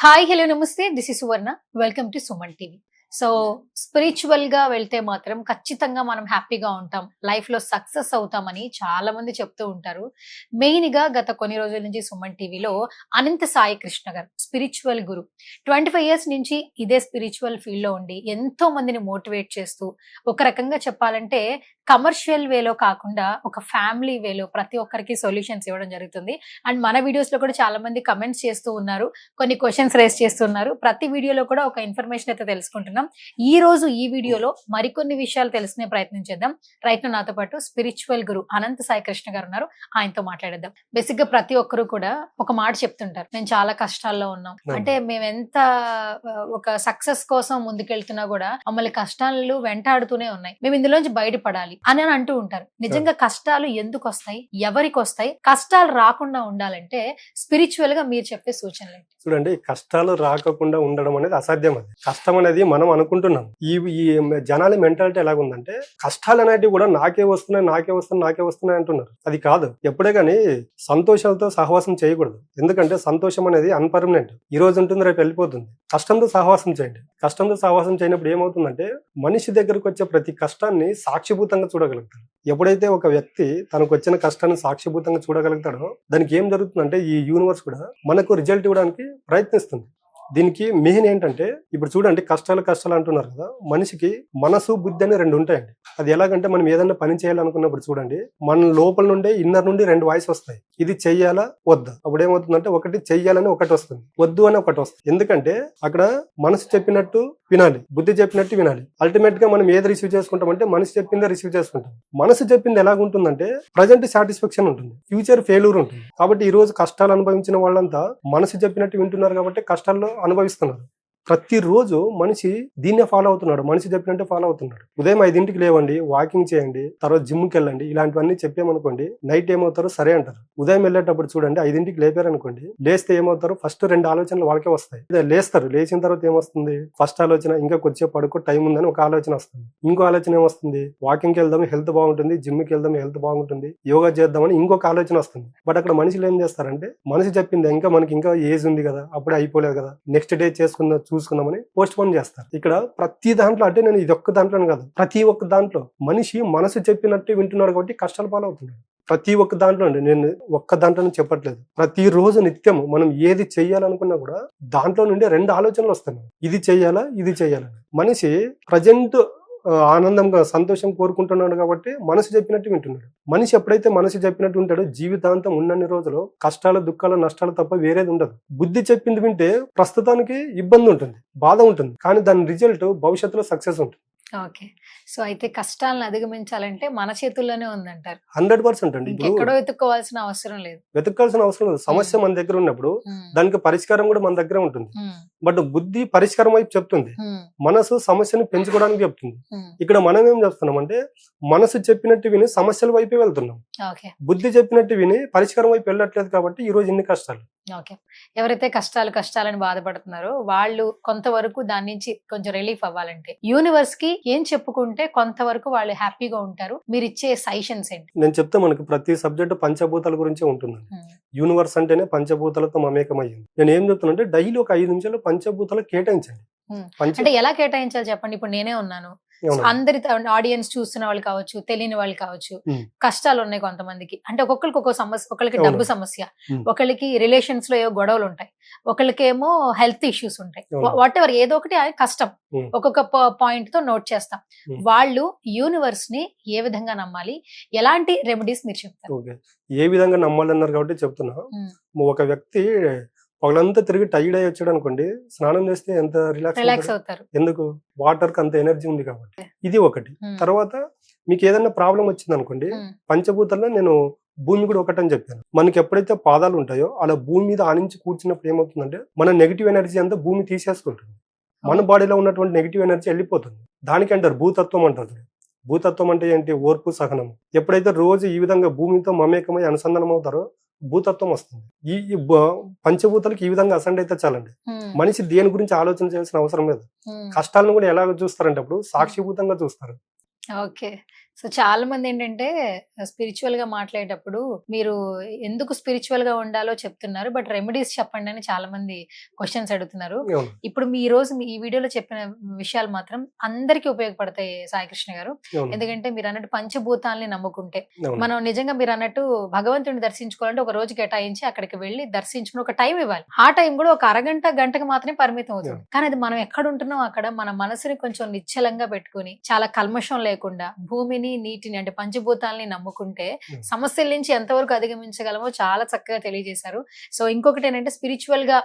Hi hello నమస్తే this is Suvarna welcome to Suman TV. So spiritual గా వెళ్తే మాత్రం ఖచ్చితంగా మనం హ్యాపీగా ఉంటాం, లైఫ్ లో సక్సెస్ అవుతామని చాలా మంది చెప్తూ ఉంటారు. మెయిన్ గా గత కొన్ని రోజుల నుంచి సుమన్ టీవీలో అనంత సాయి కృష్ణ గారు స్పిరిచువల్ గురు 25 ఇయర్స్ నుంచి ఇదే స్పిరిచువల్ ఫీల్డ్ లో ఉండి ఎంతో మందిని మోటివేట్ చేస్తూ, ఒక రకంగా చెప్పాలంటే కమర్షియల్ వేలో కాకుండా ఒక ఫ్యామిలీ వేలో ప్రతి ఒక్కరికి సొల్యూషన్స్ ఇవ్వడం జరుగుతుంది. అండ్ మన వీడియోస్ లో కూడా చాలా మంది కమెంట్స్ చేస్తూ ఉన్నారు, కొన్ని క్వశ్చన్స్ రేస్ చేస్తున్నారు. ప్రతి వీడియోలో కూడా ఒక ఇన్ఫర్మేషన్ అయితే తెలుసుకుంటున్నాం. ఈ రోజు ఈ వీడియోలో మరికొన్ని విషయాలు తెలుసుకునే ప్రయత్నం చేద్దాం. రైట్ నాతో పాటు స్పిరిచువల్ గురు అనంత సాయి కృష్ణ గారు ఉన్నారు, ఆయనతో మాట్లాడేద్దాం. బేసిక్ గా ప్రతి ఒక్కరు కూడా ఒక మాట చెప్తుంటారు, మేము చాలా కష్టాల్లో ఉన్నాం. అంటే మేము ఎంత ఒక సక్సెస్ కోసం ముందుకెళ్తున్నా కూడా మమ్మల్ని కష్టాలు వెంటాడుతూనే ఉన్నాయి, మేము ఇందులోంచి బయటపడాలి అని అంటూ ఉంటారు. నిజంగా కష్టాలు ఎందుకు వస్తాయి, ఎవరికి వస్తాయి, కష్టాలు రాకుండా ఉండాలంటే స్పిరిచువల్ గా మీరు చెప్పే సూచనలు ఏంటి? చూడండి, కష్టాలు రాకుండా ఉండడం అనేది అసాధ్యం. అది కష్టం అనేది మనం అనుకుంటున్నాం. ఈ జనాల మెంటాలిటీ ఎలాగుందంటే కష్టాలు అనేటివి కూడా నాకే వస్తున్నాయి అంటున్నారు. అది కాదు. ఎప్పుడే కానీ సంతోషాలతో సహవాసం చేయకూడదు. ఎందుకంటే సంతోషం అనేది అన్పర్మనెంట్. ఈ రోజు ఉంటుంది, రేపు వెళ్ళిపోతుంది. కష్టంతో సహవాసం చేయండి. కష్టంతో సహవాసం చేయనప్పుడు ఏమవుతుందంటే మనిషి దగ్గరకు వచ్చే ప్రతి కష్టాన్ని సాక్షిభూతంగా చూడగలుగుతాడు. ఎప్పుడైతే ఒక వ్యక్తి తనకు వచ్చిన కష్టాన్ని సాక్షిభూతంగా చూడగలుగుతాడో దానికి ఏం జరుగుతుందంటే ఈ యూనివర్స్ కూడా మనకు రిజల్ట్ ఇవ్వడానికి ప్రయత్నిస్తుంది. దీనికి మెయిన్ ఏంటంటే ఇప్పుడు చూడండి, కష్టాలు అంటున్నారు కదా, మనిషికి మనసు బుద్ధి అని రెండు ఉంటాయండి. అది ఎలాగంటే మనం ఏదైనా పని చేయాలనుకున్నప్పుడు చూడండి, మన లోపల నుండి ఇన్నర్ నుండి రెండు వాయిస్ వస్తాయి. ఇది చెయ్యాలా వద్దా. అప్పుడు ఏమవుతుందంటే ఒకటి చెయ్యాలని ఒకటి వస్తుంది, వద్దు అని ఒకటి వస్తుంది. ఎందుకంటే అక్కడ మనసు చెప్పినట్టు వినాలి, బుద్ధి చెప్పినట్టు వినాలి. అల్టిమేట్ గా మనం ఏది రిసీవ్ చేసుకుంటామంటే మనసు చెప్పిందే రిసీవ్ చేసుకుంటాం. మనసు చెప్పింది ఎలాగుంటుందంటే ప్రజెంట్ సాటిస్ఫాక్షన్ ఉంటుంది, ఫ్యూచర్ ఫెయిల్యూర్ ఉంటుంది. కాబట్టి ఈ రోజు కష్టాలు అనుభవించిన వాళ్ళంతా మనసు చెప్పినట్టు వింటున్నారు కాబట్టి కష్టాల్లో అనుభవిస్తున్నారు. ప్రతిరోజు మనిషి దీన్నే ఫాలో అవుతున్నాడు, మనిషి చెప్పినట్టే ఫాలో అవుతున్నాడు. ఉదయం 5ంటికి లేవండి, వాకింగ్ చేయండి, తర్వాత జిమ్కి వెళ్ళండి, ఇలాంటివన్నీ చెప్పామనుకోండి, నైట్ ఏమవుతారు సరే అంటారు. ఉదయం వెళ్ళేటప్పుడు చూడండి, 5ంటికి లేపారనుకోండి, లేస్తే ఏమవుతారు, ఫస్ట్ 2 ఆలోచనలు వాళ్ళకే వస్తాయి. లేస్తారు, లేచిన తర్వాత ఏమొస్తుంది, ఫస్ట్ ఆలోచన ఇంకా కొద్దిసేపు పడుకో టైం ఉందని ఒక ఆలోచన వస్తుంది. ఇంకో ఆలోచన ఏమొస్తుంది, వాకింగ్కి వెళ్దాం హెల్త్ బాగుంటుంది, జిమ్కి వెళ్దాం హెల్త్ బాగుంటుంది, యోగా చేద్దామని ఇంకొక ఆలోచన వస్తుంది. బట్ అక్కడ మనుషులు ఏం చేస్తారంటే మనిషి చెప్పింది ఇంకా మనకి ఇంకా ఏజ్ ఉంది కదా, అప్పుడే అయిపోలేదు కదా, నెక్స్ట్ డే చూసుకుందామని పోస్ట్ పోన్ చేస్తారు. ఇక్కడ ప్రతి దాంట్లో, అంటే నేను ఇది ఒక్క దాంట్లోనే కాదు, ప్రతి ఒక్క దాంట్లో మనిషి మనసు చెప్పినట్టు వింటున్నాడు కాబట్టి కష్టాలు పాలవుతున్నాడు. ప్రతి ఒక్క దాంట్లో అండి, నేను ఒక్క దాంట్లో చెప్పట్లేదు. ప్రతిరోజు నిత్యం మనం ఏది చెయ్యాలనుకున్నా కూడా దాంట్లో నుండి 2 ఆలోచనలు వస్తాయి. ఇది చెయ్యాలా, ఇది చెయ్యాలని. మనిషి ప్రజెంట్ ఆనందంగా సంతోషం కోరుకుంటున్నాడు కాబట్టి మనసు చెప్పినట్టు వింటున్నాడు. మనిషి ఎప్పుడైతే మనసు చెప్పినట్టు ఉంటాడో జీవితాంతం ఉన్నన్ని రోజులు కష్టాలు దుఃఖాలు నష్టాలు తప్ప వేరేది ఉండదు. బుద్ధి చెప్పింది వింటే ప్రస్తుతానికి ఇబ్బంది ఉంటుంది, బాధ ఉంటుంది, కానీ దాని రిజల్ట్ భవిష్యత్తులో సక్సెస్ ఉంటుంది. ఓకే, సో అయితే కష్టాలను అధిగమించాలంటే మన చేతుల్లోనే ఉందంటారు. 100% అండి. ఎక్కడో వెతుక్కోవాల్సిన అవసరం లేదు, వెతకాల్సిన అవసరం లేదు. సమస్య మన దగ్గర ఉన్నప్పుడు దానికి పరిష్కారం కూడా మన దగ్గర ఉంటుంది. బట్ బుద్ధి పరిష్కారం వైపు చెప్తుంది, మనసు సమస్యను పెంచుకోవడానికి చెప్తుంది. ఇక్కడ మనం ఏం చేస్తున్నాం అంటే మనసు చెప్పినట్టు విని సమస్యల వైపే వెళ్తున్నాం, బుద్ధి చెప్పినట్టు విని పరిష్కారం వైపు వెళ్ళట్లేదు. కాబట్టి ఈ రోజు ఇన్ని కష్టాలు. ఓకే, ఎవరైతే కష్టాలని బాధపడుతున్నారో వాళ్ళు కొంతవరకు దాని నుంచి కొంచెం రిలీఫ్ అవ్వాలంటే యూనివర్స్ కి ఏం చెప్పుకుంటే కొంతవరకు వాళ్ళు హ్యాపీగా ఉంటారు, మీరు ఇచ్చే సజెషన్స్ ఏంటి? నేను చెప్తే మనకి ప్రతి సబ్జెక్ట్ పంచభూతాల గురించే ఉంటుంది. యూనివర్స్ అంటేనే పంచభూతాలతో మమేకమయ్యింది. నేను ఏం చెప్తున్నా, డైలీ ఒక 5 నిమిషాలు పంచభూతాలకు కేటాయించండి. అంటే ఎలా కేటాయించాలి చెప్పండి. ఇప్పుడు నేనే ఉన్నాను, అందరి ఆడియన్స్ చూస్తున్న వాళ్ళు కావచ్చు, తెలియని వాళ్ళు కావచ్చు, కష్టాలు ఉన్నాయి కొంతమందికి. అంటే ఒక్కొక్కరికి ఒక్కొక్క సమస్య, ఒకళ్ళకి డబ్బు సమస్య, ఒకళ్ళకి రిలేషన్స్ లో ఏవో గొడవలు ఉంటాయి, ఒకళ్ళకేమో హెల్త్ ఇష్యూస్ ఉంటాయి, వాట్ ఎవర్ ఏదో ఒకటి కష్టం ఒక్కొక్క పాయింట్ తో నోట్ చేస్తాం. వాళ్ళు యూనివర్స్ ని ఏ విధంగా నమ్మాలి, ఎలాంటి రెమెడీస్ మీరు చెప్తారు? ఏ విధంగా నమ్మాలన్నారు కాబట్టి చెప్తున్నా. ఒక వ్యక్తి పగలంతా తిరిగి టైర్డ్ అయ్యి వచ్చాడు అనుకోండి, స్నానం చేస్తే ఎంత రిలాక్స్ అవుతారు. ఎందుకు? వాటర్ కి అంత ఎనర్జీ ఉంది కాబట్టి. ఇది ఒకటి. తర్వాత మీకు ఏదైనా ప్రాబ్లం వచ్చింది అనుకోండి, పంచభూతాల్లో నేను భూమి కూడా ఒకటని చెప్పాను. మనకి ఎప్పుడైతే పాదాలు ఉంటాయో అలా భూమి మీద ఆనించి కూర్చున్నప్పుడు ఏమవుతుందంటే మన నెగిటివ్ ఎనర్జీ అంతా భూమి తీసేసుకుంటుంది, మన బాడీలో ఉన్నటువంటి నెగిటివ్ ఎనర్జీ వెళ్ళిపోతుంది. దానికి అంటారు భూతత్వం అంటారు. భూతత్వం అంటే ఏంటి? ఓర్పు, సహనం. ఎప్పుడైతే రోజు ఈ విధంగా భూమితో మమేకమై అనుసంధానం అవుతారో భూతత్వం వస్తుంది. ఈ పంచభూతాలకు ఈ విధంగా అసెండ్ అయితే చాలండి. మనిషి దేని గురించి ఆలోచన చేయాల్సిన అవసరం లేదు. కష్టాలను కూడా ఎలాగ చూస్తారంటే అప్పుడు సాక్షిభూతంగా చూస్తారు. ఓకే, సో చాలా మంది ఏంటంటే స్పిరిచువల్ గా మాట్లాడేటప్పుడు మీరు ఎందుకు స్పిరిచువల్ గా ఉండాలో చెప్తున్నారు, బట్ రెమెడీస్ చెప్పండి అని చాలా మంది క్వశ్చన్స్ అడుగుతున్నారు. అవును. ఇప్పుడు మీ ఈ రోజు ఈ వీడియోలో చెప్పిన విషయాలు మాత్రం అందరికీ ఉపయోగపడతాయి సాయి కృష్ణ గారు. అవును. ఎందుకంటే మీరు అన్నట్టు పంచభూతాల్ని నమ్ముకుంటే అవును. మనం నిజంగా మీరు అన్నట్టు భగవంతుడిని దర్శించుకోవాలంటే ఒక రోజు కేటాయించి అక్కడికి వెళ్ళి దర్శించుకుని ఒక టైం ఇవ్వాలి. ఆ టైం కూడా ఒక అరగంట గంటకి మాత్రమే పరిమితం అవుతుంది. కానీ అది మనం ఎక్కడ ఉంటున్నాం అక్కడ మన మనసుని కొంచెం నిశ్చలంగా పెట్టుకుని చాలా కల్మషం లేకుండా భూమిని నీటిని అంటే పంచభూతాలని నమ్ముకుంటే సమస్యల నుంచి ఎంతవరకు అధిగమించగలమో చాలా చక్కగా తెలియజేశారు. సో ఇంకొకటి ఏంటంటే స్పిరిచువల్ గా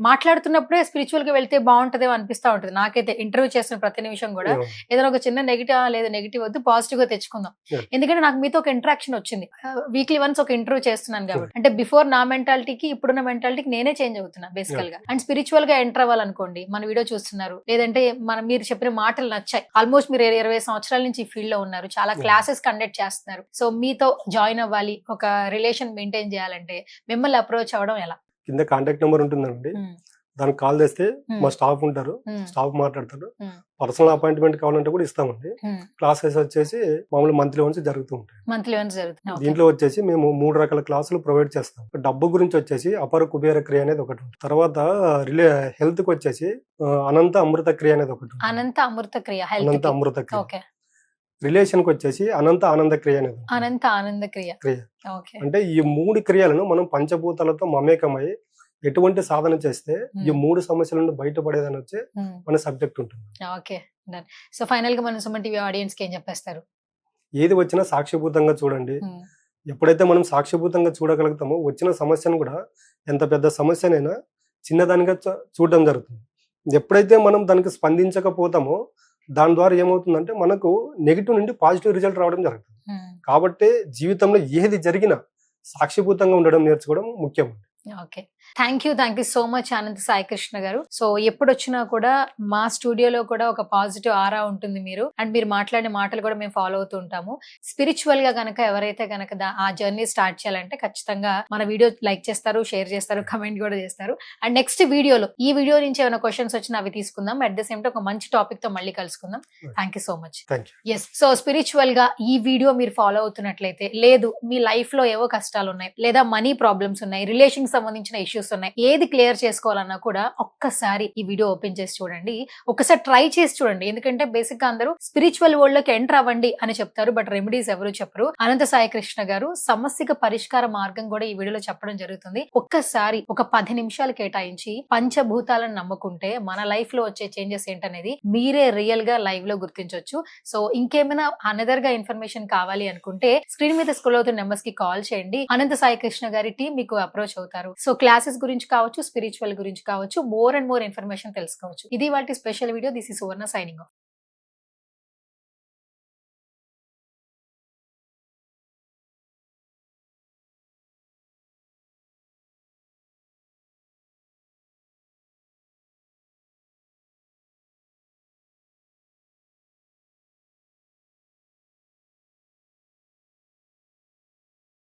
మాట్లాడుతున్నప్పుడే స్పిరిచువల్ గా వెళ్తే బాగుంటదేమో అనిపిస్తా ఉంటుంది. నాకైతే ఇంటర్వ్యూ చేసిన ప్రతి నిమిషం కూడా ఏదైనా ఒక చిన్న నెగిటివ్ లేదా నెగిటివ్ వద్దు, పాజిటివ్ గా తెచ్చుకుందాం. ఎందుకంటే నాకు మీతో ఒక ఇంటరాక్షన్ వచ్చింది. వీక్లీ వన్స్ ఒక ఇంటర్వ్యూ చేస్తున్నాను కాబట్టి, అంటే బిఫోర్ నా మెంటాలిటీకి ఇప్పుడున్న మెంటాలిటీకి నేనే చేంజ్ అవుతున్నా బేసికల్ గా. అండ్ స్పిరిచువల్ గా ఎంటర్ అవ్వాలనుకోండి, మన వీడియో చూస్తున్నారు లేదంటే మీరు చెప్పిన మాటలు నచ్చాయి, ఆల్మోస్ట్ మీరు 20 సంవత్సరాల నుంచి ఈ ఫీల్డ్ లో ఉన్నారు, చాలా క్లాసెస్ కండక్ట్ చేస్తున్నారు. సో మీతో జాయిన్ అవ్వాలి, ఒక రిలేషన్ మెయింటైన్ చేయాలంటే మిమ్మల్ని అప్రోచ్ అవ్వడం ఎలా? కింద కాంటాక్ట్ నెంబర్ ఉంటుందండి, దానికి కాల్ చేస్తే మా స్టాఫ్ ఉంటారు, స్టాఫ్ మాట్లాడతారు. పర్సనల్ అపాయింట్మెంట్ కావాలంటే కూడా ఇస్తామండి. క్లాసెస్ వచ్చేసి మామూలు మంత్లీ వన్స్ జరుగుతూ ఉంటాయి. మంత్లీ వన్స్ జరుగుతుంది. దీంట్లో వచ్చేసి మేము 3 రకాల క్లాసులు ప్రొవైడ్ చేస్తాం. డబ్బు గురించి వచ్చేసి అపర కుబేర క్రియ అనేది ఒకటి ఉంటుంది. తర్వాత హెల్త్ కి వచ్చేసి అనంత అమృత క్రియ అనేది ఒకటి ఉంటుంది. అనంత అమృత క్రియ, అనంత అమృత క్రియ. ఓకే. రిలేషన్ కి వచ్చేసి అనంత ఆనంద క్రియ అనేది అనంత ఆనంద క్రియ. ఓకే. అంటే ఈ 3 క్రియలను మనం పంచభూతాలతో మమేకమై ఎటువంటి సాధన చేస్తే ఈ 3 సమస్యల నుండి బయటపడేదని వచ్చి మన సబ్జెక్ట్ ఉంటుంది. ఓకే. సో ఫైనల్ గా మన సుమన్ టీవీ ఆడియన్స్ కి ఏం చెప్పేస్తారు? ఏది వచ్చినా సాక్షిభూతంగా చూడండి. ఎప్పుడైతే మనం సాక్షిభూతంగా చూడగలుగుతామో వచ్చిన సమస్యను కూడా, ఎంత పెద్ద సమస్యనైనా చిన్నదానిగా చూడడం జరుగుతుంది. ఎప్పుడైతే మనం దానికి స్పందించకపోతామో దాని ద్వారా ఏమవుతుందంటే మనకు నెగిటివ్ నుండి పాజిటివ్ రిజల్ట్ రావడం జరుగుతుంది. కాబట్టి జీవితంలో ఏది జరిగినా సాక్షిభూతంగా ఉండడం నేర్చుకోవడం ముఖ్యం. Okay. Thank you so much Anantha Sai Krishna గారు. సో ఎప్పుడు వచ్చినా కూడా మా స్టూడియోలో కూడా ఒక పాజిటివ్ ఆరా ఉంటుంది మీరు, అండ్ మీరు మాట్లాడే మాటలు కూడా మేము ఫాలో అవుతూ ఉంటాము. స్పిరిచువల్ గా గనక ఎవరైతే గనక ఆ జర్నీ స్టార్ట్ చేయాలంటే ఖచ్చితంగా మన వీడియో లైక్ చేస్తారు, షేర్ చేస్తారు, కమెంట్ కూడా చేస్తారు. అండ్ నెక్స్ట్ వీడియోలో ఈ వీడియో నుంచి ఏమైనా క్వశ్చన్స్ వచ్చినా అవి తీసుకుందాం. అట్ ద సేమ్ టైం ఒక మంచి టాపిక్ తో మళ్ళీ కలుసుకుందాం. Thank you so much. Yes. So spiritual గా ఈ వీడియో మీరు ఫాలో అవుతున్నట్లయితే, లేదు మీ లైఫ్ లో ఏవో కష్టాలు ఉన్నాయి, లేదా మనీ ప్రాబ్లమ్స్ ఉన్నాయి, రిలేషన్ సంబంధించిన ఇష్యూస్ ఉన్నాయి, ఏది క్లియర్ చేసుకోవాలన్నా కూడా ఒక్కసారి ఈ వీడియో ఓపెన్ చేసి చూడండి, ఒకసారి ట్రై చేసి చూడండి. ఎందుకంటే బేసిక్ గా అందరూ స్పిరిచువల్ వరల్డ్ లోకి ఎంటర్ అవ్వండి అని చెప్తారు, బట్ రెమెడీస్ ఎవరు చెప్పరు. అనంత సాయి కృష్ణ గారు సమస్యకు పరిష్కార మార్గం కూడా ఈ వీడియోలో చెప్పడం జరుగుతుంది. ఒక్కసారి ఒక 10 నిమిషాలు కేటాయించి పంచభూతాలను నమ్ముకుంటే మన లైఫ్ లో వచ్చే చేంజెస్ ఏంటనేది మీరే రియల్ గా లైవ్ లో గుర్తించవచ్చు. సో ఇంకేమైనా అనదర్ గా ఇన్ఫర్మేషన్ కావాలి అనుకుంటే స్క్రీన్ మీద స్క్రోల్ అవుతున్న నెంబర్స్ కి కాల్ చేయండి. అనంత సాయి కృష్ణ గారి టీం మీకు అప్రోచ్ అవుతారు. సో క్లాసెస్ గురించి కావచ్చు, స్పిరిచువల్ గురించి కావచ్చు, మోర్ అండ్ మోర్ ఇన్ఫర్మేషన్ తెలుసుకోవచ్చు. ఇది వాటి special video. This is Suvarna signing off.